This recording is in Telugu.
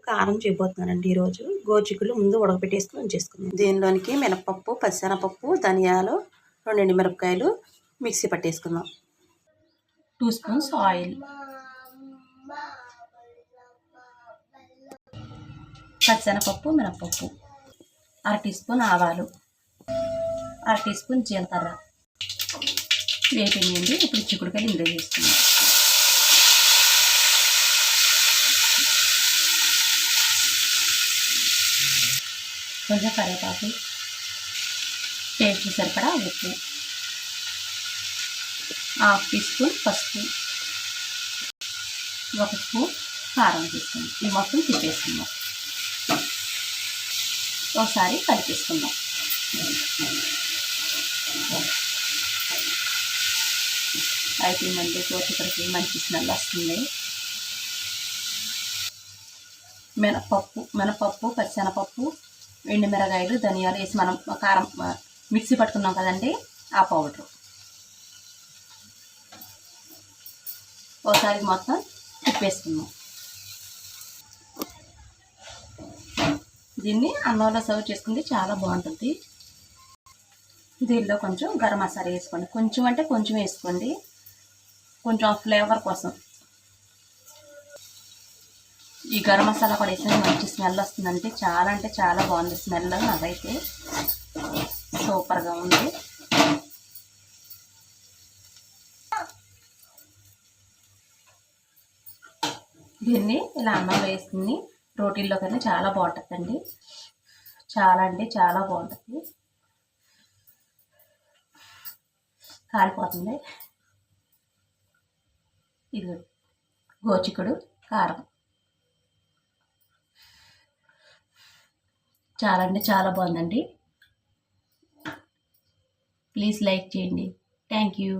కారం చేయబోతున్నానండి. ఈరోజు గోచిక్కులు ముందు ఉడకబెట్టేసుకుని ఉంచేసుకున్నాను. దీనిలోనికి మినపప్పు, పచ్చిశనగపప్పు, ధనియాలు, 2 ఎండుమిరపకాయలు మిక్సీ పట్టేసుకుందాం. 2 స్పూన్స్ ఆయిల్, పచ్చిశనగపప్పు, మినపప్పు, 1/2 టీ స్పూన్ ఆవాలు, 1/2 టీ స్పూన్ జీలకర్ర వేపిండి. ఇప్పుడు చిక్కుడుకాయలు ఇందులో వేసుకుందాం. కొంచెం కరివేపాకు, టేస్ట్ సరిపడా ఉప్పు, 1/2 టీ స్పూన్ పసుపు, 1 స్పూన్ కారం తీసుకుందాం. ఈ మొత్తం తిప్పేసుకుందాం. ఒకసారి కలిపేసుకుందాం. అయిపోయిందండి. గోచిక్కుడికి మంచి స్మెల్ వస్తుంది. మినపప్పు, పచ్చిశనగపప్పు, ఎండుమిరగాయలు, ధనియాలు వేసి మనం కారం మిక్సీ పట్టుకున్నాం కదండి, ఆ పౌడరు ఒకసారి మొత్తం తిప్పేసుకున్నాం. దీన్ని అన్నంలో సర్వ్ చేసుకుంటే చాలా బాగుంటుంది. దీనిలో కొంచెం గరం మసాలా వేసుకోండి. కొంచెం అంటే కొంచెం వేసుకోండి, కొంచెం ఫ్లేవర్ కోసం. ఈ గరం మసాలా కూడా వేస్తే మంచి స్మెల్ వస్తుందంటే చాలా బాగుంది స్మెల్. నాకైతే సూపర్గా ఉంది. దీన్ని ఇలా అన్నం వేసుకుని రోటీల్లో కన్నా చాలా బాగుంటుందండి. చాలా అంటే చాలా బాగుంటుంది. కాలిపోతుంది. ఇది గోచిక్కుడు కారం చాలా అంటే చాలా బాగుందండి. ప్లీజ్ లైక్ చేయండి. Thank you.